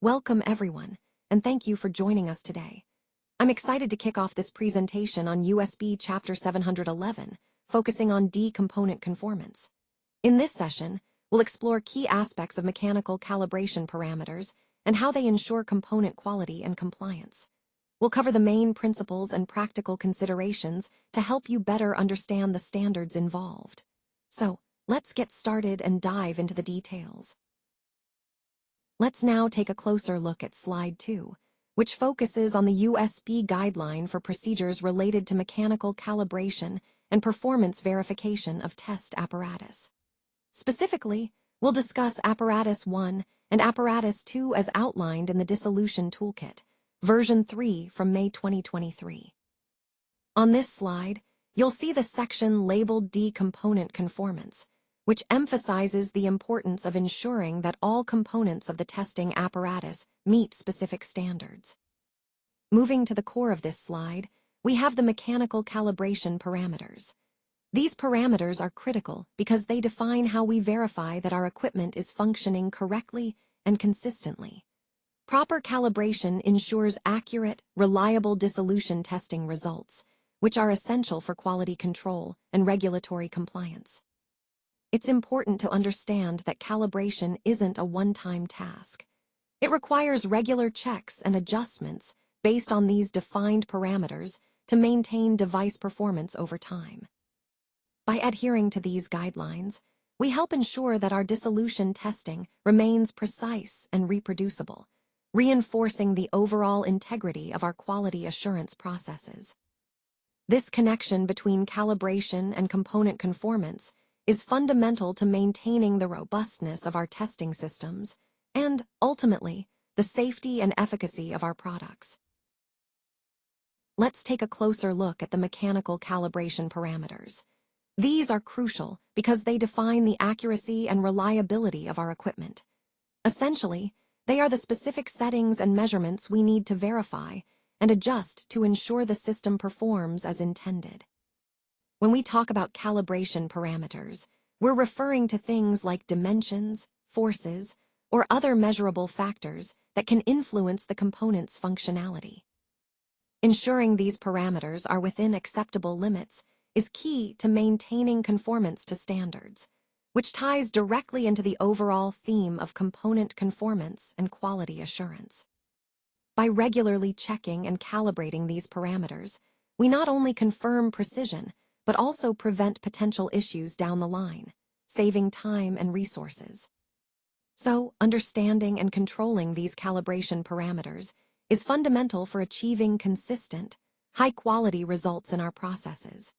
Welcome everyone, and thank you for joining us today. I'm excited to kick off this presentation on USB Chapter 711, focusing on D-component conformance. In this session, we'll explore key aspects of mechanical calibration parameters and how they ensure component quality and compliance. We'll cover the main principles and practical considerations to help you better understand the standards involved. So, let's get started and dive into the details. Let's now take a closer look at Slide 2, which focuses on the USB guideline for procedures related to mechanical calibration and performance verification of test apparatus. Specifically, we'll discuss Apparatus 1 and Apparatus 2 as outlined in the Dissolution Toolkit, version 3 from May 2023. On this slide, you'll see the section labeled D-component conformance, which emphasizes the importance of ensuring that all components of the testing apparatus meet specific standards. Moving to the core of this slide, we have the mechanical calibration parameters. These parameters are critical because they define how we verify that our equipment is functioning correctly and consistently. Proper calibration ensures accurate, reliable dissolution testing results, which are essential for quality control and regulatory compliance. It's important to understand that calibration isn't a one-time task. It requires regular checks and adjustments based on these defined parameters to maintain device performance over time. By adhering to these guidelines, we help ensure that our dissolution testing remains precise and reproducible, reinforcing the overall integrity of our quality assurance processes. This connection between calibration and component conformance is fundamental to maintaining the robustness of our testing systems and, ultimately, the safety and efficacy of our products. Let's take a closer look at the mechanical calibration parameters. These are crucial because they define the accuracy and reliability of our equipment. Essentially, they are the specific settings and measurements we need to verify and adjust to ensure the system performs as intended. When we talk about calibration parameters, we're referring to things like dimensions, forces, or other measurable factors that can influence the component's functionality. Ensuring these parameters are within acceptable limits is key to maintaining conformance to standards, which ties directly into the overall theme of component conformance and quality assurance. By regularly checking and calibrating these parameters, we not only confirm precision, but also prevent potential issues down the line, saving time and resources. So, understanding and controlling these calibration parameters is fundamental for achieving consistent, high-quality results in our processes.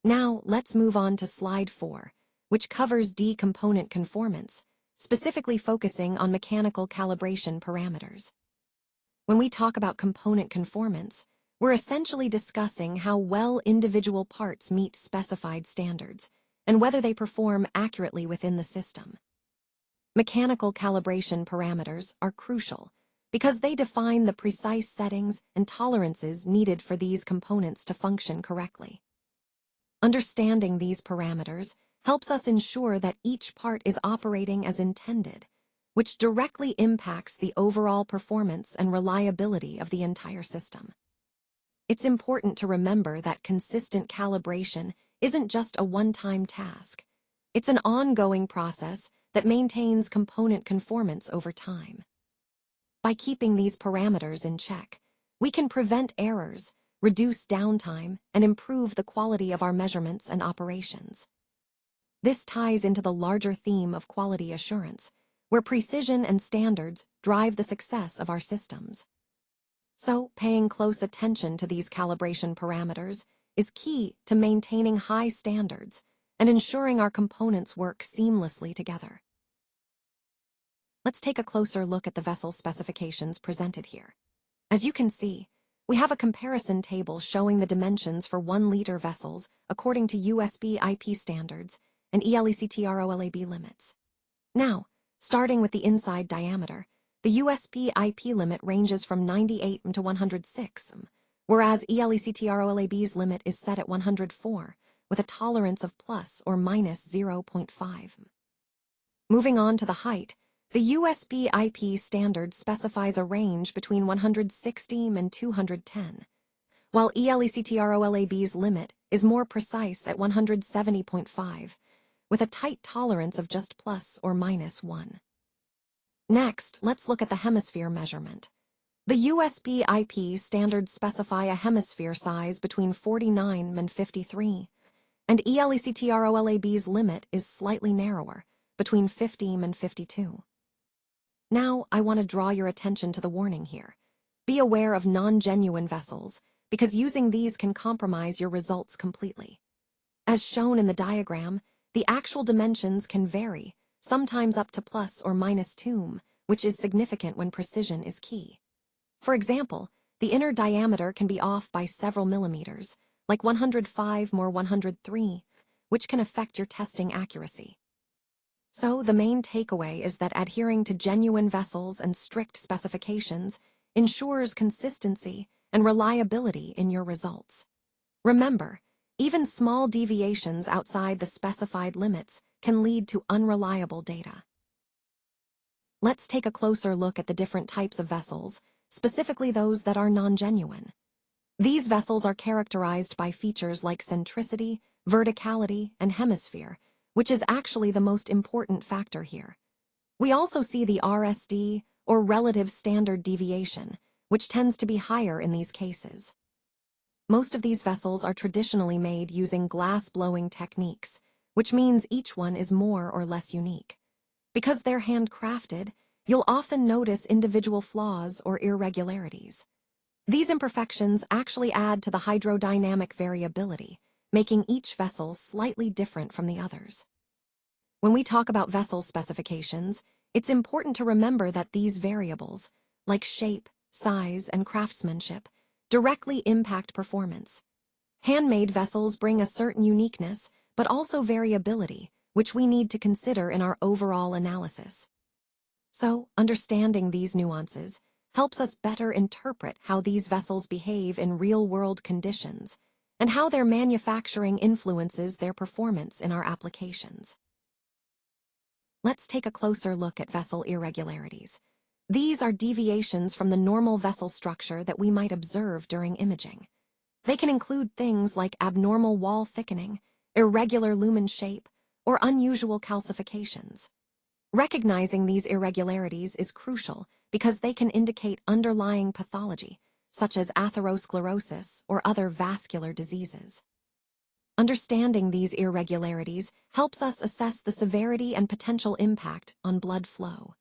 Now, let's move on to Slide 4, which covers D-component conformance, specifically focusing on mechanical calibration parameters. When we talk about component conformance, we're essentially discussing how well individual parts meet specified standards and whether they perform accurately within the system. Mechanical calibration parameters are crucial because they define the precise settings and tolerances needed for these components to function correctly. Understanding these parameters helps us ensure that each part is operating as intended, which directly impacts the overall performance and reliability of the entire system. It's important to remember that consistent calibration isn't just a one-time task. It's an ongoing process that maintains component conformance over time. By keeping these parameters in check, we can prevent errors, reduce downtime, and improve the quality of our measurements and operations. This ties into the larger theme of quality assurance, where precision and standards drive the success of our systems. So, paying close attention to these calibration parameters is key to maintaining high standards and ensuring our components work seamlessly together. Let's take a closer look at the vessel specifications presented here. As you can see, we have a comparison table showing the dimensions for 1-liter vessels according to USB IP standards and ELECTROLAB limits. Now, starting with the inside diameter, the USB IP limit ranges from 98 to 106, whereas ELECTROLAB's limit is set at 104, with a tolerance of plus or minus 0.5. Moving on to the height, The USB IP standard specifies a range between 160 and 210, while ELECTROLAB's limit is more precise at 170.5, with a tight tolerance of just plus or minus 1. Next, let's look at the hemisphere measurement. The USB IP standards specify a hemisphere size between 49 and 53, and ELECTROLAB's limit is slightly narrower, between 50 and 52. Now, I want to draw your attention to the warning here. Be aware of non-genuine vessels, because using these can compromise your results completely. As shown in the diagram, the actual dimensions can vary, sometimes up to plus or minus 2, which is significant when precision is key. For example, the inner diameter can be off by several millimeters, like 105 or 103, which can affect your testing accuracy. So, the main takeaway is that adhering to genuine vessels and strict specifications ensures consistency and reliability in your results. Remember, even small deviations outside the specified limits can lead to unreliable data. Let's take a closer look at the different types of vessels, specifically those that are non-genuine. These vessels are characterized by features like centricity, verticality, and hemisphere, which is actually the most important factor here. We also see the RSD, or relative standard deviation, which tends to be higher in these cases. Most of these vessels are traditionally made using glass-blowing techniques, which means each one is more or less unique. Because they're handcrafted, you'll often notice individual flaws or irregularities. These imperfections actually add to the hydrodynamic variability, making each vessel slightly different from the others. When we talk about vessel specifications, it's important to remember that these variables, like shape, size, and craftsmanship, directly impact performance. Handmade vessels bring a certain uniqueness, but also variability, which we need to consider in our overall analysis. So, understanding these nuances helps us better interpret how these vessels behave in real-world conditions and how their manufacturing influences their performance in our applications. Let's take a closer look at vessel irregularities. These are deviations from the normal vessel structure that we might observe during imaging. They can include things like abnormal wall thickening, irregular lumen shape, or unusual calcifications. Recognizing these irregularities is crucial because they can indicate underlying pathology, such as atherosclerosis or other vascular diseases. Understanding these irregularities helps us assess the severity and potential impact on blood flow.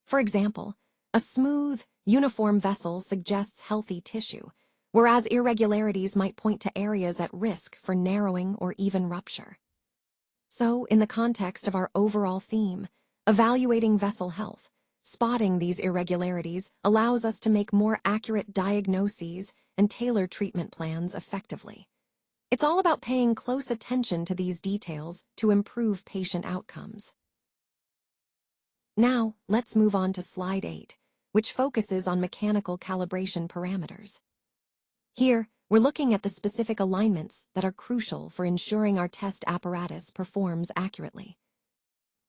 For example, a smooth, uniform vessel suggests healthy tissue, whereas irregularities might point to areas at risk for narrowing or even rupture. So, in the context of our overall theme, evaluating vessel health, spotting these irregularities allows us to make more accurate diagnoses and tailor treatment plans effectively. It's all about paying close attention to these details to improve patient outcomes. Now, let's move on to Slide 8, which focuses on mechanical calibration parameters. Here, we're looking at the specific alignments that are crucial for ensuring our test apparatus performs accurately.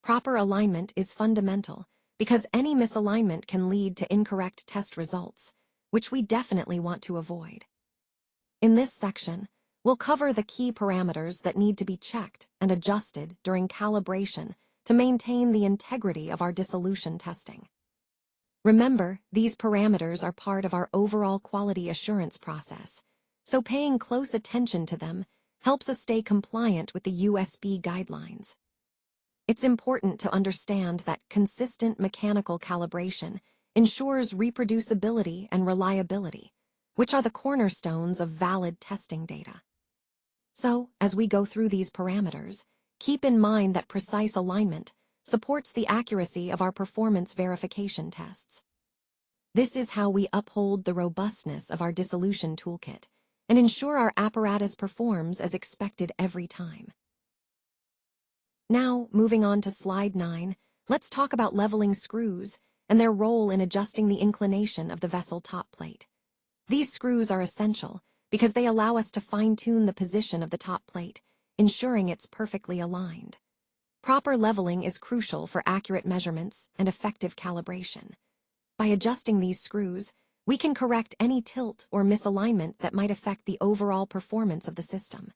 Proper alignment is fundamental because any misalignment can lead to incorrect test results, which we definitely want to avoid. In this section, we'll cover the key parameters that need to be checked and adjusted during calibration to maintain the integrity of our dissolution testing. Remember, these parameters are part of our overall quality assurance process, so paying close attention to them helps us stay compliant with the USB guidelines. It's important to understand that consistent mechanical calibration ensures reproducibility and reliability, which are the cornerstones of valid testing data. So, as we go through these parameters, keep in mind that precise alignment supports the accuracy of our performance verification tests. This is how we uphold the robustness of our dissolution toolkit and ensure our apparatus performs as expected every time. Now, moving on to Slide 9, let's talk about leveling screws and their role in adjusting the inclination of the vessel top plate. These screws are essential because they allow us to fine-tune the position of the top plate, ensuring it's perfectly aligned. Proper leveling is crucial for accurate measurements and effective calibration. By adjusting these screws, we can correct any tilt or misalignment that might affect the overall performance of the system.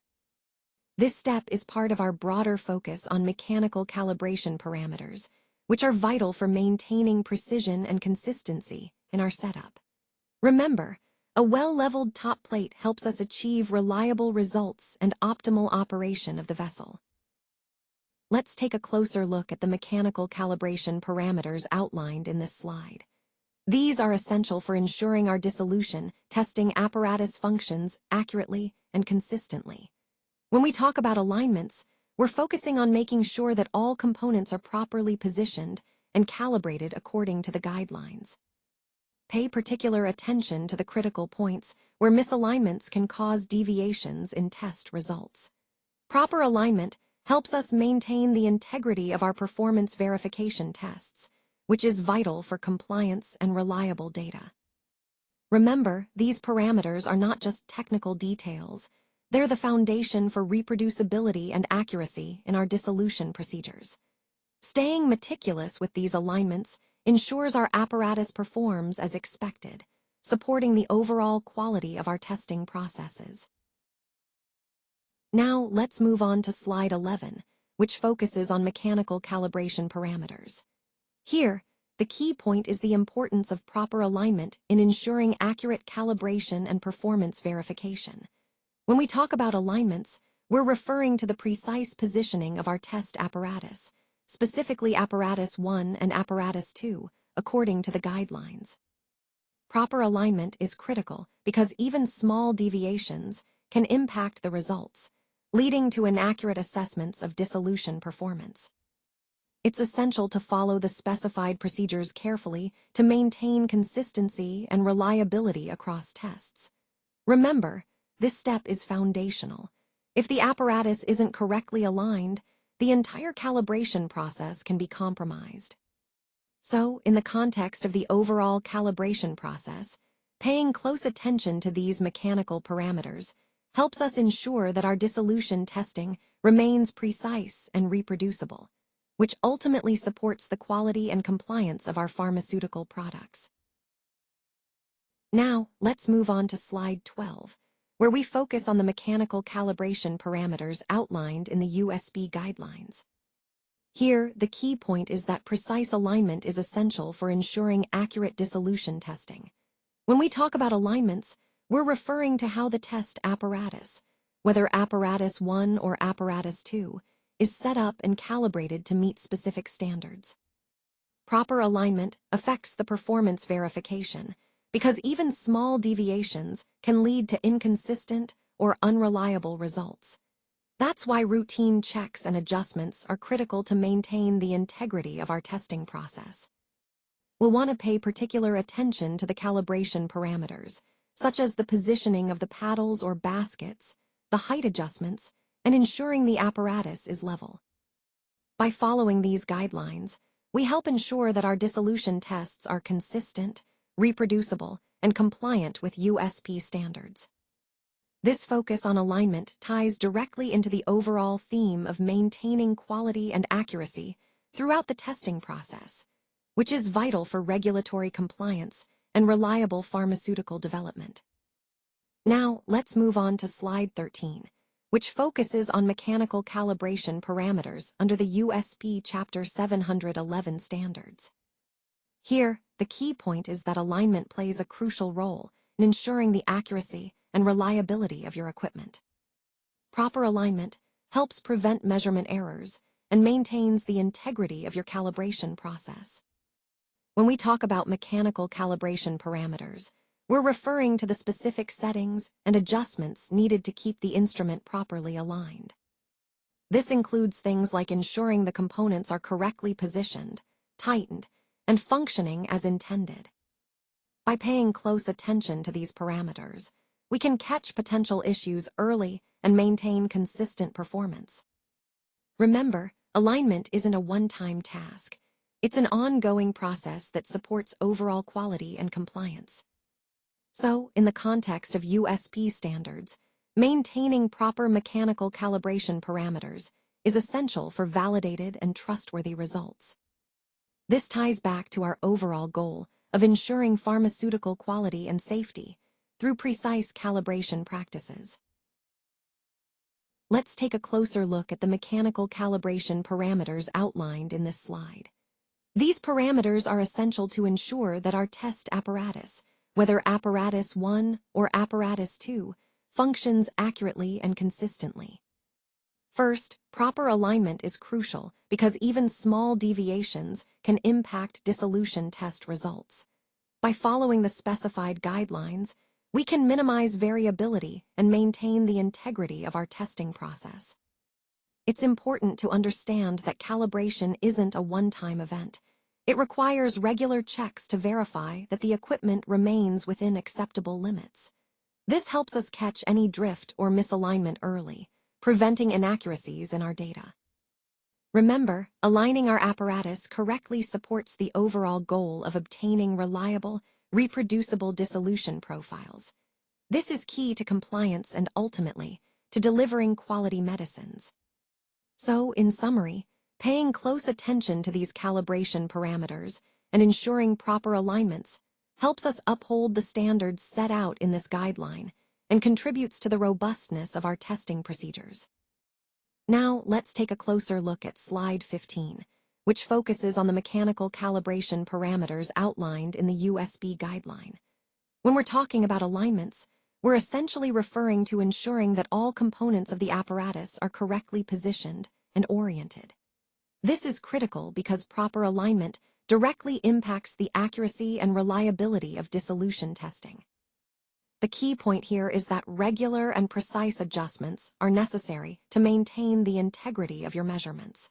This step is part of our broader focus on mechanical calibration parameters, which are vital for maintaining precision and consistency in our setup. Remember, a well-leveled top plate helps us achieve reliable results and optimal operation of the vessel. Let's take a closer look at the mechanical calibration parameters outlined in this slide. These are essential for ensuring our dissolution testing apparatus functions accurately and consistently. When we talk about alignments, we're focusing on making sure that all components are properly positioned and calibrated according to the guidelines. Pay particular attention to the critical points where misalignments can cause deviations in test results. Proper alignment helps us maintain the integrity of our performance verification tests, which is vital for compliance and reliable data. Remember, these parameters are not just technical details. They're the foundation for reproducibility and accuracy in our dissolution procedures. Staying meticulous with these alignments ensures our apparatus performs as expected, supporting the overall quality of our testing processes. Now, let's move on to slide 11, which focuses on mechanical calibration parameters. Here, the key point is the importance of proper alignment in ensuring accurate calibration and performance verification. When we talk about alignments, we're referring to the precise positioning of our test apparatus, specifically Apparatus 1 and Apparatus 2, according to the guidelines. Proper alignment is critical because even small deviations can impact the results, leading to inaccurate assessments of dissolution performance. It's essential to follow the specified procedures carefully to maintain consistency and reliability across tests. Remember, this step is foundational. If the apparatus isn't correctly aligned, the entire calibration process can be compromised. So, in the context of the overall calibration process, paying close attention to these mechanical parameters helps us ensure that our dissolution testing remains precise and reproducible, which ultimately supports the quality and compliance of our pharmaceutical products. Now, let's move on to slide 12, where we focus on the mechanical calibration parameters outlined in the USB guidelines. Here, the key point is that precise alignment is essential for ensuring accurate dissolution testing. When we talk about alignments, we're referring to how the test apparatus, whether Apparatus 1 or Apparatus 2, is set up and calibrated to meet specific standards. Proper alignment affects the performance verification, because even small deviations can lead to inconsistent or unreliable results. That's why routine checks and adjustments are critical to maintain the integrity of our testing process. We'll want to pay particular attention to the calibration parameters, such as the positioning of the paddles or baskets, the height adjustments, and ensuring the apparatus is level. By following these guidelines, we help ensure that our dissolution tests are consistent, reproducible, and compliant with USP standards. This focus on alignment ties directly into the overall theme of maintaining quality and accuracy throughout the testing process, which is vital for regulatory compliance and reliable pharmaceutical development. Now, let's move on to slide 13, which focuses on mechanical calibration parameters under the USP Chapter 711 standards. Here, the key point is that alignment plays a crucial role in ensuring the accuracy and reliability of your equipment. Proper alignment helps prevent measurement errors and maintains the integrity of your calibration process. When we talk about mechanical calibration parameters, we're referring to the specific settings and adjustments needed to keep the instrument properly aligned. This includes things like ensuring the components are correctly positioned, tightened, and functioning as intended. By paying close attention to these parameters, we can catch potential issues early and maintain consistent performance. Remember, alignment isn't a one-time task. It's an ongoing process that supports overall quality and compliance. So, in the context of USP standards, maintaining proper mechanical calibration parameters is essential for validated and trustworthy results. This ties back to our overall goal of ensuring pharmaceutical quality and safety through precise calibration practices. Let's take a closer look at the mechanical calibration parameters outlined in this slide. These parameters are essential to ensure that our test apparatus, whether apparatus 1 or apparatus 2, functions accurately and consistently. First, proper alignment is crucial because even small deviations can impact dissolution test results. By following the specified guidelines, we can minimize variability and maintain the integrity of our testing process. It's important to understand that calibration isn't a one-time event. It requires regular checks to verify that the equipment remains within acceptable limits. This helps us catch any drift or misalignment early, preventing inaccuracies in our data. Remember, aligning our apparatus correctly supports the overall goal of obtaining reliable, reproducible dissolution profiles. This is key to compliance and ultimately to delivering quality medicines. So, in summary, paying close attention to these calibration parameters and ensuring proper alignments helps us uphold the standards set out in this guideline and contributes to the robustness of our testing procedures. Now, let's take a closer look at slide 15, which focuses on the mechanical calibration parameters outlined in the USB guideline. When we're talking about alignments, we're essentially referring to ensuring that all components of the apparatus are correctly positioned and oriented. This is critical because proper alignment directly impacts the accuracy and reliability of dissolution testing. The key point here is that regular and precise adjustments are necessary to maintain the integrity of your measurements.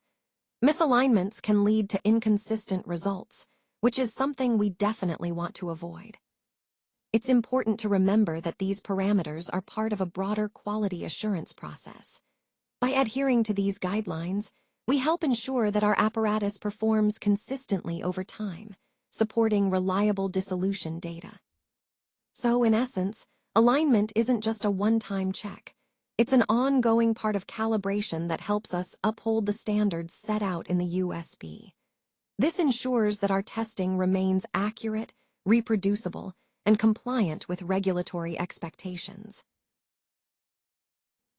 Misalignments can lead to inconsistent results, which is something we definitely want to avoid. It's important to remember that these parameters are part of a broader quality assurance process. By adhering to these guidelines, we help ensure that our apparatus performs consistently over time, supporting reliable dissolution data. So, in essence, alignment isn't just a one-time check. It's an ongoing part of calibration that helps us uphold the standards set out in the USB. This ensures that our testing remains accurate, reproducible, and compliant with regulatory expectations.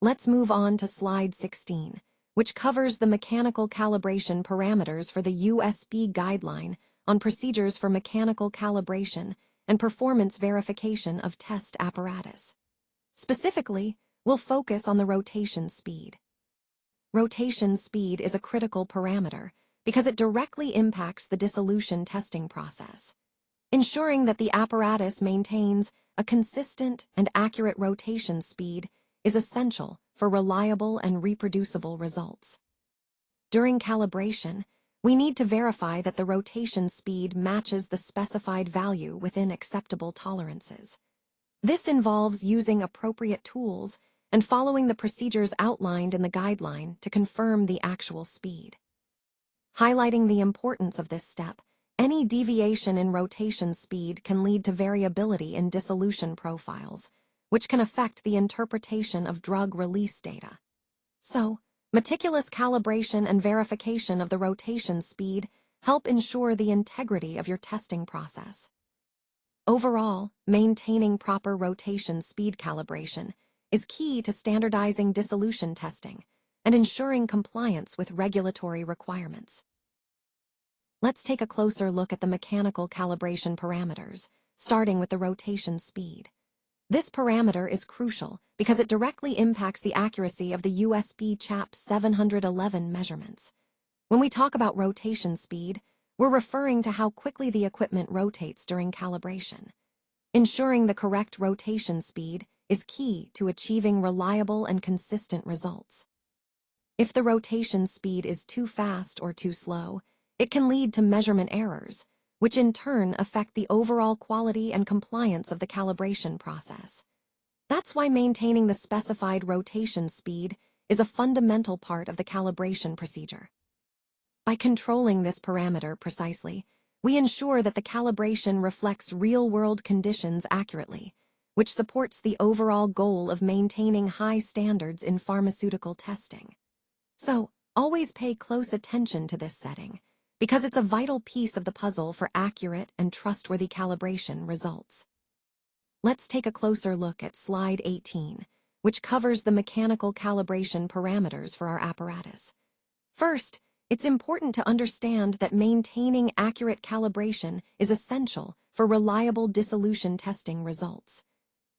Let's move on to slide 16, which covers the mechanical calibration parameters for the USB guideline on procedures for mechanical calibration and performance verification of test apparatus. Specifically, we'll focus on the rotation speed. Rotation speed is a critical parameter because it directly impacts the dissolution testing process. Ensuring that the apparatus maintains a consistent and accurate rotation speed is essential for reliable and reproducible results. During calibration, we need to verify that the rotation speed matches the specified value within acceptable tolerances. This involves using appropriate tools and following the procedures outlined in the guideline to confirm the actual speed. Highlighting the importance of this step, any deviation in rotation speed can lead to variability in dissolution profiles, which can affect the interpretation of drug release data. So, meticulous calibration and verification of the rotation speed help ensure the integrity of your testing process. Overall, maintaining proper rotation speed calibration is key to standardizing dissolution testing and ensuring compliance with regulatory requirements. Let's take a closer look at the mechanical calibration parameters, starting with the rotation speed. This parameter is crucial because it directly impacts the accuracy of the USB CHAP 711 measurements. When we talk about rotation speed, we're referring to how quickly the equipment rotates during calibration. Ensuring the correct rotation speed is key to achieving reliable and consistent results. If the rotation speed is too fast or too slow, it can lead to measurement errors, which in turn affect the overall quality and compliance of the calibration process. That's why maintaining the specified rotation speed is a fundamental part of the calibration procedure. By controlling this parameter precisely, we ensure that the calibration reflects real-world conditions accurately, which supports the overall goal of maintaining high standards in pharmaceutical testing. So, Always pay close attention to this setting, because it's a vital piece of the puzzle for accurate and trustworthy calibration results. Let's take a closer look at slide 18, which covers the mechanical calibration parameters for our apparatus. First, it's important to understand that maintaining accurate calibration is essential for reliable dissolution testing results.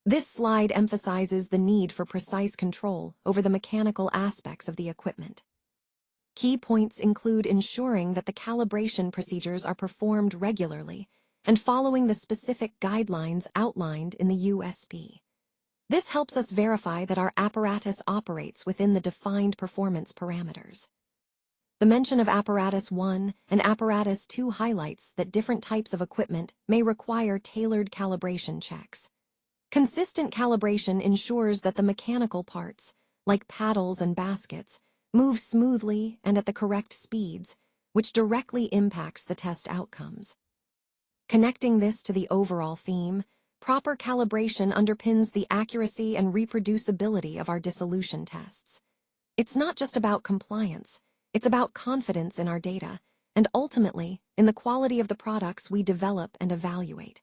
This slide emphasizes the need for precise control over the mechanical aspects of the equipment. Key points include ensuring that the calibration procedures are performed regularly and following the specific guidelines outlined in the USP. This helps us verify that our apparatus operates within the defined performance parameters. The mention of Apparatus 1 and Apparatus 2 highlights that different types of equipment may require tailored calibration checks. Consistent calibration ensures that the mechanical parts, like paddles and baskets, move smoothly and at the correct speeds, which directly impacts the test outcomes. Connecting this to the overall theme, proper calibration underpins the accuracy and reproducibility of our dissolution tests. It's not just about compliance, it's about confidence in our data, and ultimately, in the quality of the products we develop and evaluate.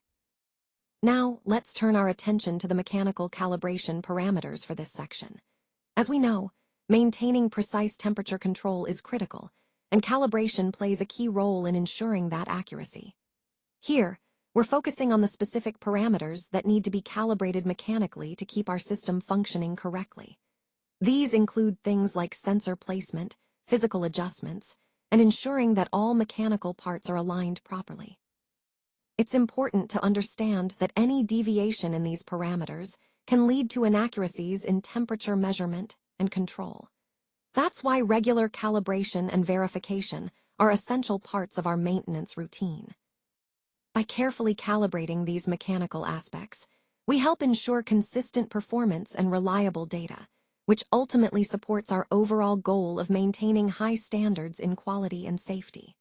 Now, let's turn our attention to the mechanical calibration parameters for this section. As we know, maintaining precise temperature control is critical, and calibration plays a key role in ensuring that accuracy. Here, we're focusing on the specific parameters that need to be calibrated mechanically to keep our system functioning correctly. These include things like sensor placement, physical adjustments, and ensuring that all mechanical parts are aligned properly. It's important to understand that any deviation in these parameters can lead to inaccuracies in temperature measurement and control. That's why regular calibration and verification are essential parts of our maintenance routine. By carefully calibrating these mechanical aspects, we help ensure consistent performance and reliable data, which ultimately supports our overall goal of maintaining high standards in quality and safety.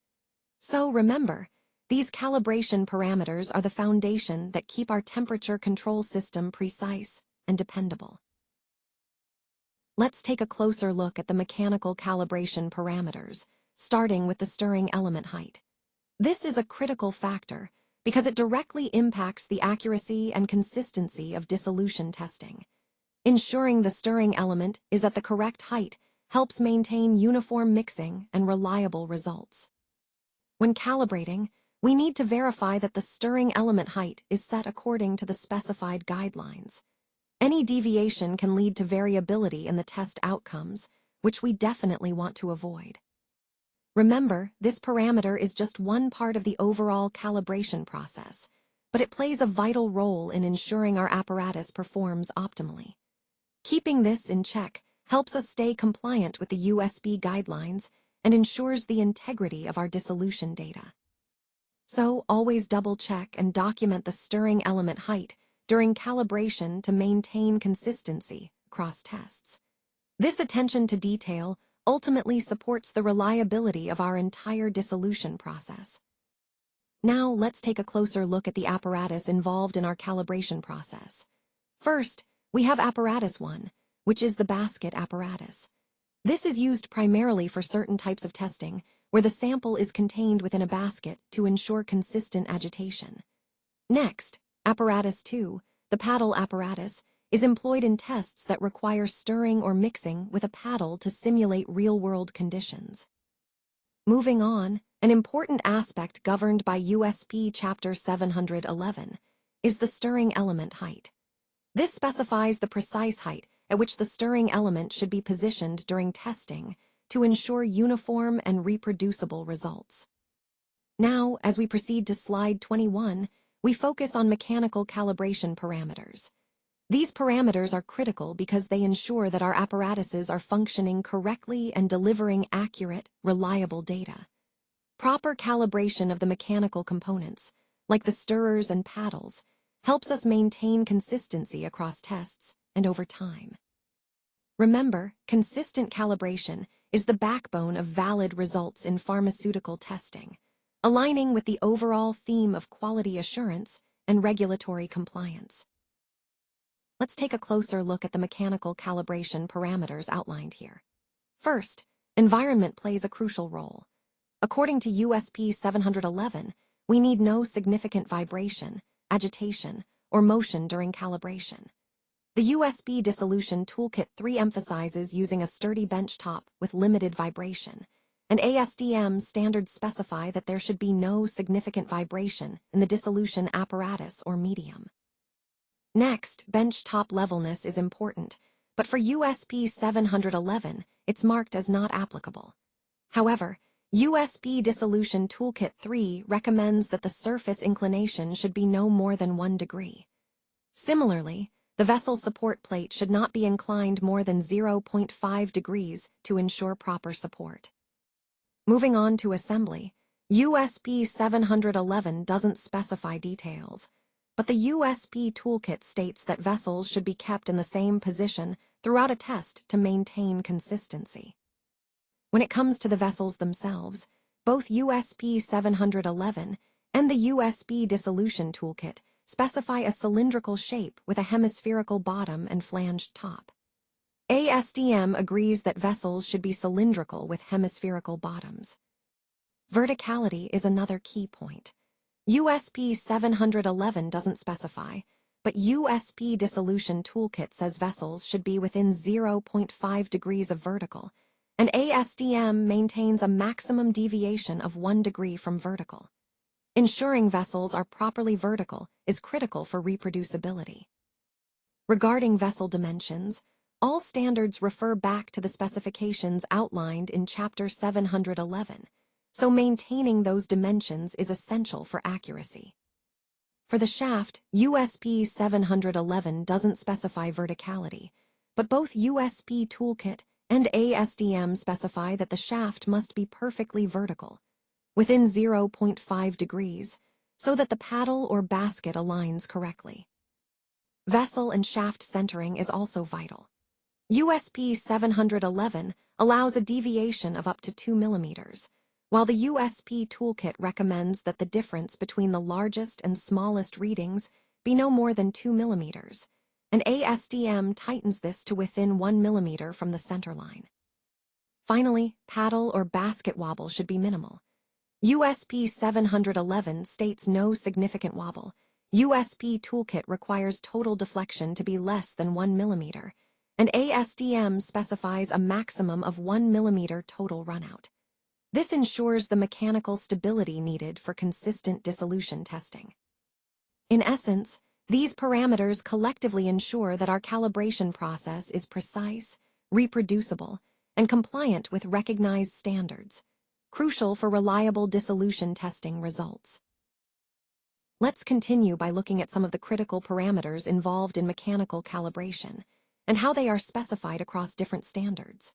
So remember, these calibration parameters are the foundation that keep our temperature control system precise and dependable. Let's take a closer look at the mechanical calibration parameters, starting with the stirring element height. This is a critical factor because it directly impacts the accuracy and consistency of dissolution testing. Ensuring the stirring element is at the correct height helps maintain uniform mixing and reliable results. When calibrating, we need to verify that the stirring element height is set according to the specified guidelines. Any deviation can lead to variability in the test outcomes, which we definitely want to avoid. Remember, this parameter is just one part of the overall calibration process, but it plays a vital role in ensuring our apparatus performs optimally. Keeping this in check helps us stay compliant with the USB guidelines and ensures the integrity of our dissolution data. So, always double-check and document the stirring element height during calibration to maintain consistency across tests. This attention to detail ultimately supports the reliability of our entire dissolution process. Now, let's take a closer look at the apparatus involved in our calibration process. First, we have Apparatus 1, which is the basket apparatus. This is used primarily for certain types of testing, where the sample is contained within a basket to ensure consistent agitation. Next, Apparatus 2, the paddle apparatus, is employed in tests that require stirring or mixing with a paddle to simulate real-world conditions. Moving on, an important aspect governed by USP Chapter 711 is the stirring element height. This specifies the precise height at which the stirring element should be positioned during testing to ensure uniform and reproducible results. Now, as we proceed to slide 21, we focus on mechanical calibration parameters. These parameters are critical because they ensure that our apparatuses are functioning correctly and delivering accurate, reliable data. Proper calibration of the mechanical components, like the stirrers and paddles, helps us maintain consistency across tests and over time. Remember, consistent calibration is the backbone of valid results in pharmaceutical testing, aligning with the overall theme of quality assurance and regulatory compliance. Let's take a closer look at the mechanical calibration parameters outlined here. First, Environment plays a crucial role. According to USP 711, we need no significant vibration, agitation, or motion during calibration. The USB Dissolution Toolkit 3 emphasizes using a sturdy bench top with limited vibration, and ASTM standards specify that there should be no significant vibration in the dissolution apparatus or medium. Next, bench top levelness is important, but for USP 711, it's marked as not applicable. However, USB Dissolution Toolkit 3 recommends that the surface inclination should be no more than 1 degree. Similarly, the vessel support plate should not be inclined more than 0.5 degrees to ensure proper support. Moving on to assembly, USP 711 doesn't specify details, but the USB toolkit states that vessels should be kept in the same position throughout a test to maintain consistency. When it comes to the vessels themselves, both USP 711 and the USB Dissolution Toolkit specify a cylindrical shape with a hemispherical bottom and flanged top. ASTM agrees that vessels should be cylindrical with hemispherical bottoms. Verticality is another key point. USP 711 doesn't specify, but USB Dissolution Toolkit says vessels should be within 0.5 degrees of vertical, and ASTM maintains a maximum deviation of 1 degree from vertical. Ensuring vessels are properly vertical is critical for reproducibility. Regarding vessel dimensions, all standards refer back to the specifications outlined in Chapter 711, so maintaining those dimensions is essential for accuracy. For the shaft, USP 711 doesn't specify verticality, but both USB Toolkit and ASTM specify that the shaft must be perfectly vertical, within 0.5 degrees, so that the paddle or basket aligns correctly. Vessel and shaft centering is also vital. USP 711 allows a deviation of up to 2 millimeters, while the USP Toolkit recommends that the difference between the largest and smallest readings be no more than 2 millimeters, and ASTM tightens this to within 1 millimeter from the center line. Finally, paddle or basket wobble should be minimal. USP 711 states no significant wobble. USP Toolkit requires total deflection to be less than 1 millimeter, and ASTM specifies a maximum of 1 millimeter total runout. This ensures the mechanical stability needed for consistent dissolution testing. In essence, these parameters collectively ensure that our calibration process is precise, reproducible, and compliant with recognized standards, crucial for reliable dissolution testing results. Let's continue by looking at some of the critical parameters involved in mechanical calibration and how they are specified across different standards.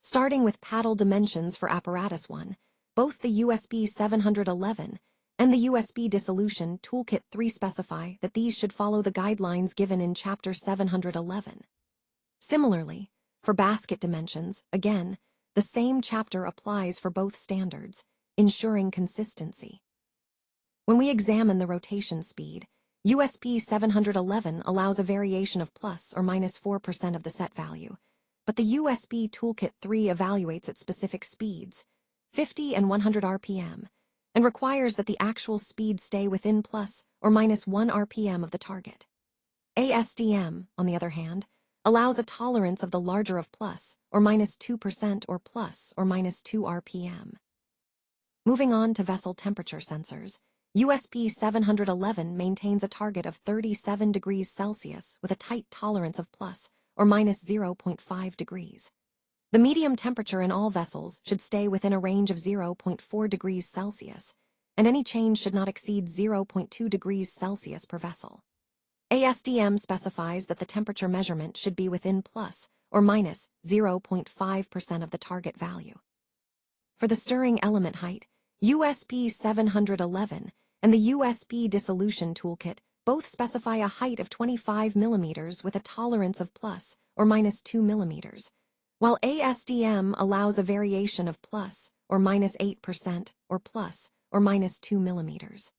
Starting with paddle dimensions for Apparatus 1, both the USB 711 and the USB Dissolution Toolkit 3 specify that these should follow the guidelines given in Chapter 711. Similarly, for basket dimensions, again, the same chapter applies for both standards, ensuring consistency. When we examine the rotation speed, USB 711 allows a variation of plus or minus 4% of the set value, but the USB Toolkit 3 evaluates at specific speeds, 50 and 100 RPM, and requires that the actual speed stay within plus or minus 1 RPM of the target. ASTM, on the other hand, allows a tolerance of the larger of plus or minus 2% or plus or minus 2 RPM. Moving on to vessel temperature sensors, USB 711 maintains a target of 37 degrees Celsius with a tight tolerance of plus or minus 0.5 degrees. The medium temperature in all vessels should stay within a range of 0.4 degrees Celsius, and any change should not exceed 0.2 degrees Celsius per vessel. ASTM specifies that the temperature measurement should be within plus or minus 0.5% of the target value. For the stirring element height, USB 711 and the USB Dissolution Toolkit both specify a height of 25 millimeters with a tolerance of plus or minus 2 millimeters, while ASTM allows a variation of plus or minus 8% or plus or minus 2 millimeters.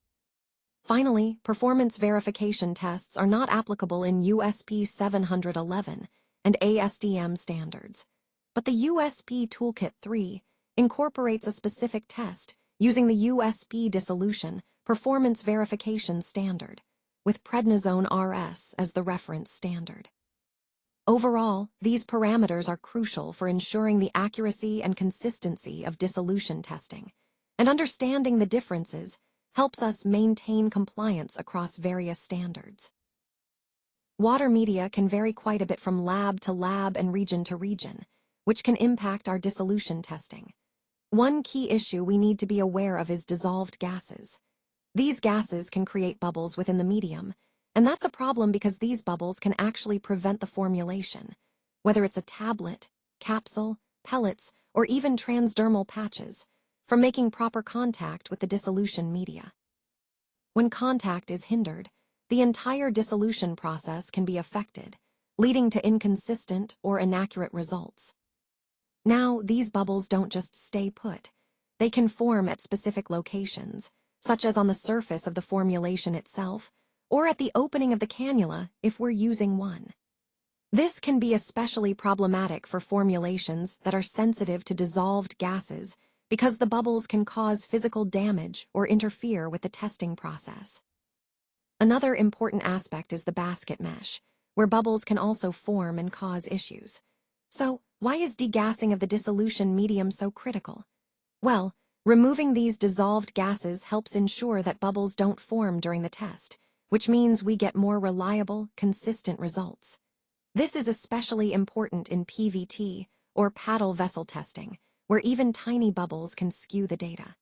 Finally, performance verification tests are not applicable in USB 711 and ASTM standards. But the USP Toolkit 3 incorporates a specific test using the USP Dissolution Performance Verification Standard, with prednisone RS as the reference standard. Overall, these parameters are crucial for ensuring the accuracy and consistency of dissolution testing, and understanding the differences helps us maintain compliance across various standards. Water media can vary quite a bit from lab to lab and region to region, which can impact our dissolution testing. One key issue we need to be aware of is dissolved gases. These gases can create bubbles within the medium, and that's a problem because these bubbles can actually prevent the formulation, whether it's a tablet, capsule, pellets, or even transdermal patches, from making proper contact with the dissolution media. When contact is hindered, the entire dissolution process can be affected, leading to inconsistent or inaccurate results. Now, these bubbles don't just stay put. They can form at specific locations, such as on the surface of the formulation itself, or at the opening of the cannula if we're using one. This can be especially problematic for formulations that are sensitive to dissolved gases because the bubbles can cause physical damage or interfere with the testing process. Another important aspect is the basket mesh, where bubbles can also form and cause issues. So, why is degassing of the dissolution medium so critical? Well, removing these dissolved gases helps ensure that bubbles don't form during the test, which means we get more reliable, consistent results. This is especially important in PVT, or paddle vessel testing, where even tiny bubbles can skew the data.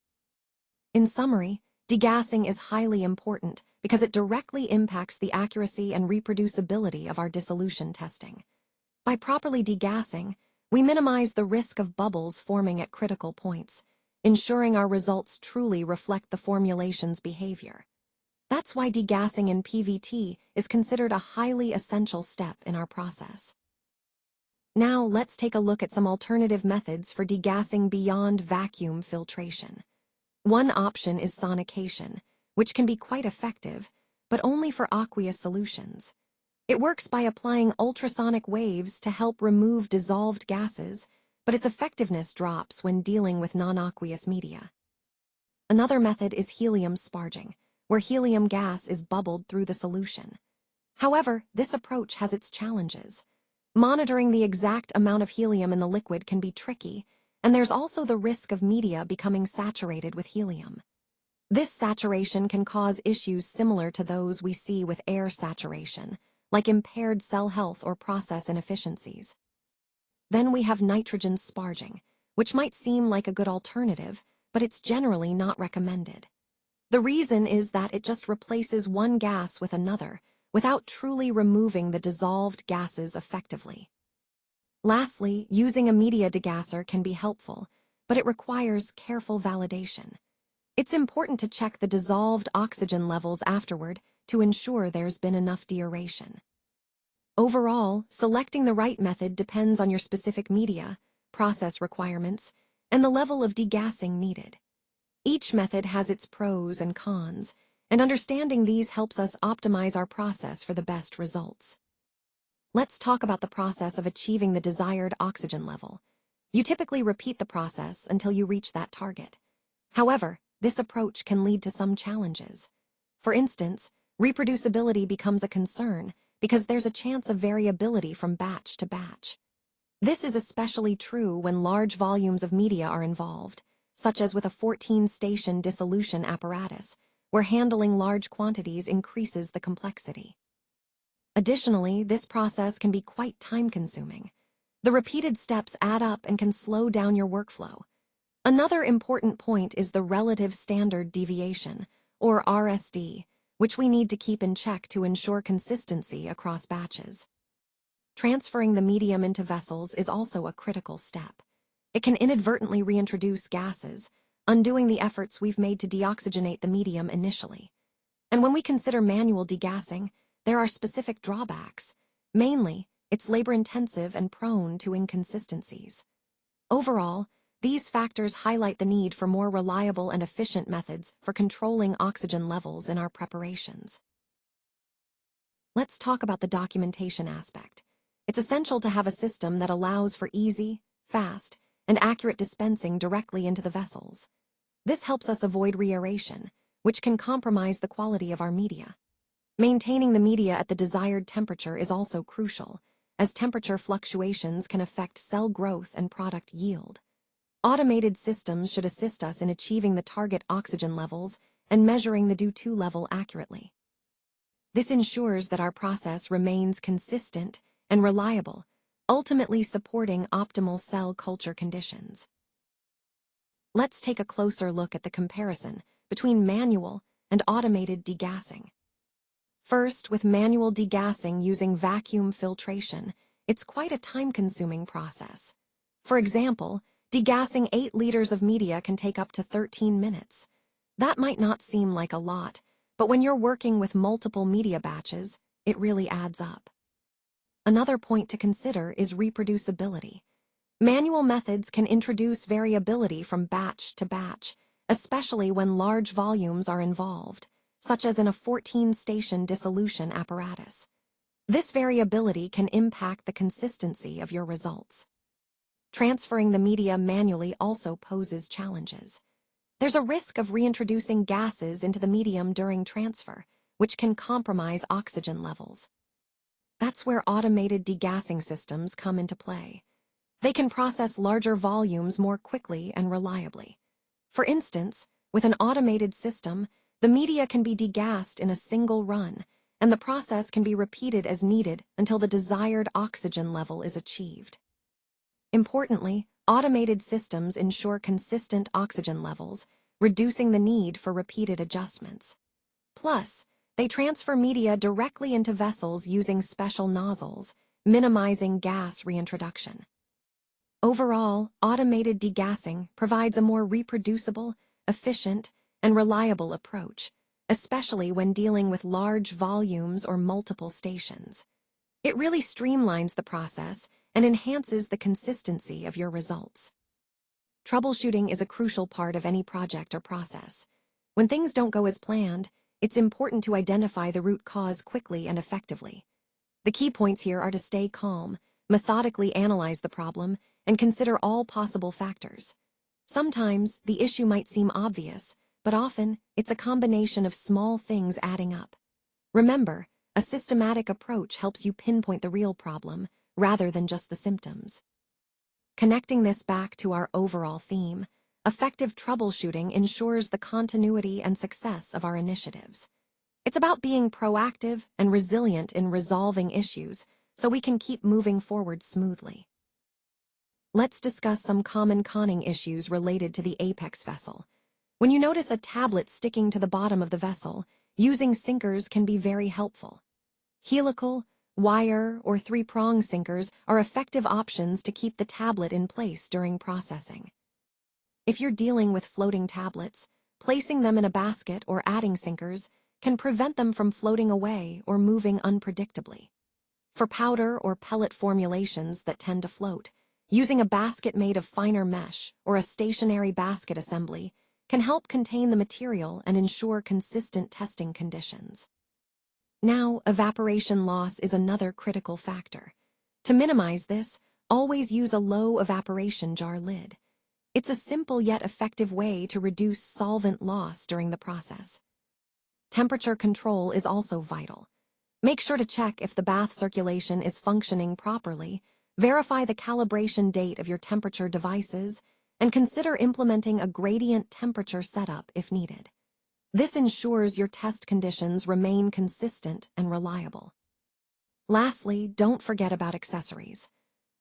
In summary, degassing is highly important because it directly impacts the accuracy and reproducibility of our dissolution testing. By properly degassing, we minimize the risk of bubbles forming at critical points, ensuring our results truly reflect the formulation's behavior. That's why degassing in PVT is considered a highly essential step in our process. Now let's take a look at some alternative methods for degassing beyond vacuum filtration. One option is sonication, which can be quite effective, but only for aqueous solutions. It works by applying ultrasonic waves to help remove dissolved gases, but its effectiveness drops when dealing with non-aqueous media. Another method is helium sparging, where helium gas is bubbled through the solution. However, this approach has its challenges. Monitoring the exact amount of helium in the liquid can be tricky, and there's also the risk of media becoming saturated with helium. This saturation can cause issues similar to those we see with air saturation, like impaired cell health or process inefficiencies. Then we have nitrogen sparging, which might seem like a good alternative, but it's generally not recommended. The reason is that it just replaces one gas with another, without truly removing the dissolved gases effectively. Lastly, using a media degasser can be helpful, but it requires careful validation. It's important to check the dissolved oxygen levels afterward to ensure there's been enough deaeration. Overall, selecting the right method depends on your specific media, process requirements, and the level of degassing needed. Each method has its pros and cons, and understanding these helps us optimize our process for the best results. Let's talk about the process of achieving the desired oxygen level. You typically repeat the process until you reach that target. However, this approach can lead to some challenges. For instance, reproducibility becomes a concern because there's a chance of variability from batch to batch. This is especially true when large volumes of media are involved, such as with a 14-station dissolution apparatus, where handling large quantities increases the complexity. Additionally, this process can be quite time-consuming. The repeated steps add up and can slow down your workflow. Another important point is the relative standard deviation, or RSD, which we need to keep in check to ensure consistency across batches. Transferring the medium into vessels is also a critical step. It can inadvertently reintroduce gases, undoing the efforts we've made to deoxygenate the medium initially. And when we consider manual degassing, there are specific drawbacks. Mainly, it's labor-intensive and prone to inconsistencies. Overall, these factors highlight the need for more reliable and efficient methods for controlling oxygen levels in our preparations. Let's talk about the documentation aspect. It's essential to have a system that allows for easy, fast, and accurate dispensing directly into the vessels. This helps us avoid reaeration, which can compromise the quality of our media. Maintaining the media at the desired temperature is also crucial, as temperature fluctuations can affect cell growth and product yield. Automated systems should assist us in achieving the target oxygen levels and measuring the DO2 level accurately. This ensures that our process remains consistent and reliable, ultimately supporting optimal cell culture conditions. Let's take a closer look at the comparison between manual and automated degassing. First, with manual degassing using vacuum filtration, it's quite a time-consuming process. For example, degassing 8 liters of media can take up to 13 minutes. That might not seem like a lot, but when you're working with multiple media batches, it really adds up. Another point to consider is reproducibility. Manual methods can introduce variability from batch to batch, especially when large volumes are involved, such as in a 14-station dissolution apparatus. This variability can impact the consistency of your results. Transferring the media manually also poses challenges. There's a risk of reintroducing gases into the medium during transfer, which can compromise oxygen levels. That's where automated degassing systems come into play. They can process larger volumes more quickly and reliably. For instance, with an automated system, the media can be degassed in a single run, and the process can be repeated as needed until the desired oxygen level is achieved. Importantly, automated systems ensure consistent oxygen levels, reducing the need for repeated adjustments. Plus, they transfer media directly into vessels using special nozzles, minimizing gas reintroduction. Overall, automated degassing provides a more reproducible, efficient, and reliable approach, especially when dealing with large volumes or multiple stations. It really streamlines the process and enhances the consistency of your results. Troubleshooting is a crucial part of any project or process. When things don't go as planned, it's important to identify the root cause quickly and effectively. The key points here are to stay calm, methodically analyze the problem, and consider all possible factors. Sometimes the issue might seem obvious, but often it's a combination of small things adding up. Remember, a systematic approach helps you pinpoint the real problem rather than just the symptoms. Connecting this back to our overall theme, effective troubleshooting ensures the continuity and success of our initiatives. It's about being proactive and resilient in resolving issues so we can keep moving forward smoothly. Let's discuss some common conning issues related to the apex vessel. When you notice a tablet sticking to the bottom of the vessel, using sinkers can be very helpful. Helical, wire, or 3-prong sinkers are effective options to keep the tablet in place during processing. If you're dealing with floating tablets, placing them in a basket or adding sinkers can prevent them from floating away or moving unpredictably. For powder or pellet formulations that tend to float, using a basket made of finer mesh or a stationary basket assembly can help contain the material and ensure consistent testing conditions. Now, evaporation loss is another critical factor. To minimize this, always use a low evaporation jar lid. It's a simple yet effective way to reduce solvent loss during the process. Temperature control is also vital. Make sure to check if the bath circulation is functioning properly, verify the calibration date of your temperature devices, and consider implementing a gradient temperature setup if needed. This ensures your test conditions remain consistent and reliable. Lastly, don't forget about accessories.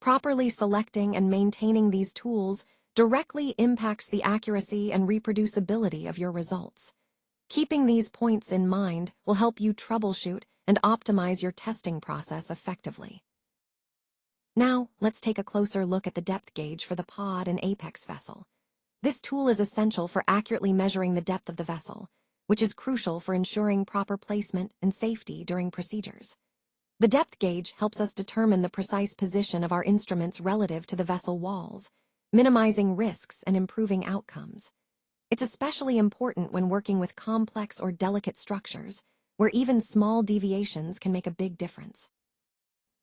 Properly selecting and maintaining these tools directly impacts the accuracy and reproducibility of your results. Keeping these points in mind will help you troubleshoot and optimize your testing process effectively. Now, let's take a closer look at the depth gauge for the pod and apex vessel. This tool is essential for accurately measuring the depth of the vessel, which is crucial for ensuring proper placement and safety during procedures. The depth gauge helps us determine the precise position of our instruments relative to the vessel walls, minimizing risks and improving outcomes. It's especially important when working with complex or delicate structures, where even small deviations can make a big difference.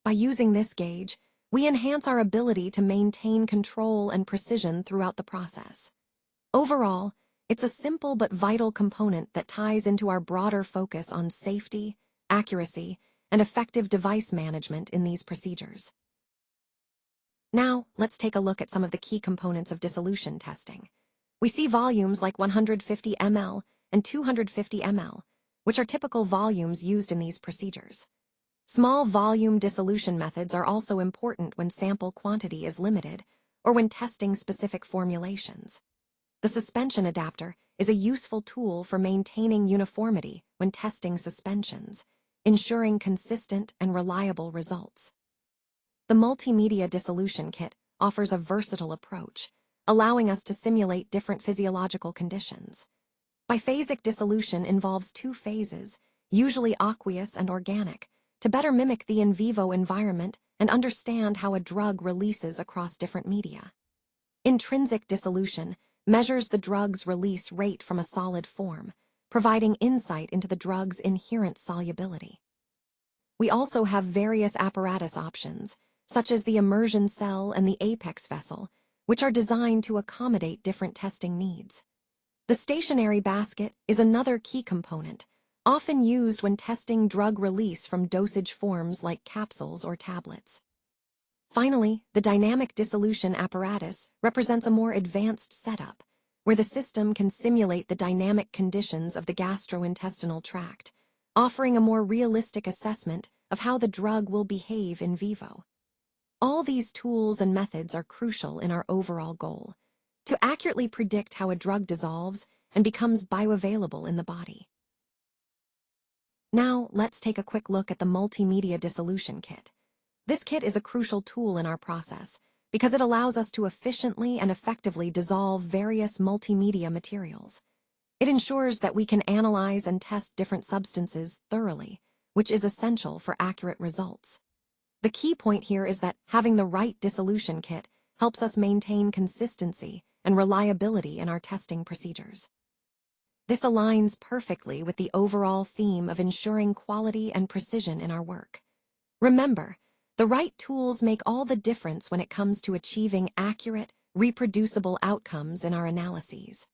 By using this gauge, we enhance our ability to maintain control and precision throughout the process. Overall, it's a simple but vital component that ties into our broader focus on safety, accuracy, and effective device management in these procedures. Now, let's take a look at some of the key components of dissolution testing. We see volumes like 150 ml and 250 ml, which are typical volumes used in these procedures. Small volume dissolution methods are also important when sample quantity is limited or when testing specific formulations. The suspension adapter is a useful tool for maintaining uniformity when testing suspensions, ensuring consistent and reliable results. The multimedia dissolution kit offers a versatile approach, allowing us to simulate different physiological conditions. Biphasic dissolution involves two phases, usually aqueous and organic, to better mimic the in vivo environment and understand how a drug releases across different media. Intrinsic dissolution measures the drug's release rate from a solid form, providing insight into the drug's inherent solubility. We also have various apparatus options, such as the immersion cell and the apex vessel, which are designed to accommodate different testing needs. The stationary basket is another key component, often used when testing drug release from dosage forms like capsules or tablets. Finally, the dynamic dissolution apparatus represents a more advanced setup, where the system can simulate the dynamic conditions of the gastrointestinal tract, offering a more realistic assessment of how the drug will behave in vivo. All these tools and methods are crucial in our overall goal, to accurately predict how a drug dissolves and becomes bioavailable in the body. Now, let's take a quick look at the multimedia dissolution kit. This kit is a crucial tool in our process because it allows us to efficiently and effectively dissolve various multimedia materials. It ensures that we can analyze and test different substances thoroughly, which is essential for accurate results. The key point here is that having the right dissolution kit helps us maintain consistency and reliability in our testing procedures. This aligns perfectly with the overall theme of ensuring quality and precision in our work. Remember, the right tools make all the difference when it comes to achieving accurate, reproducible outcomes in our analyses.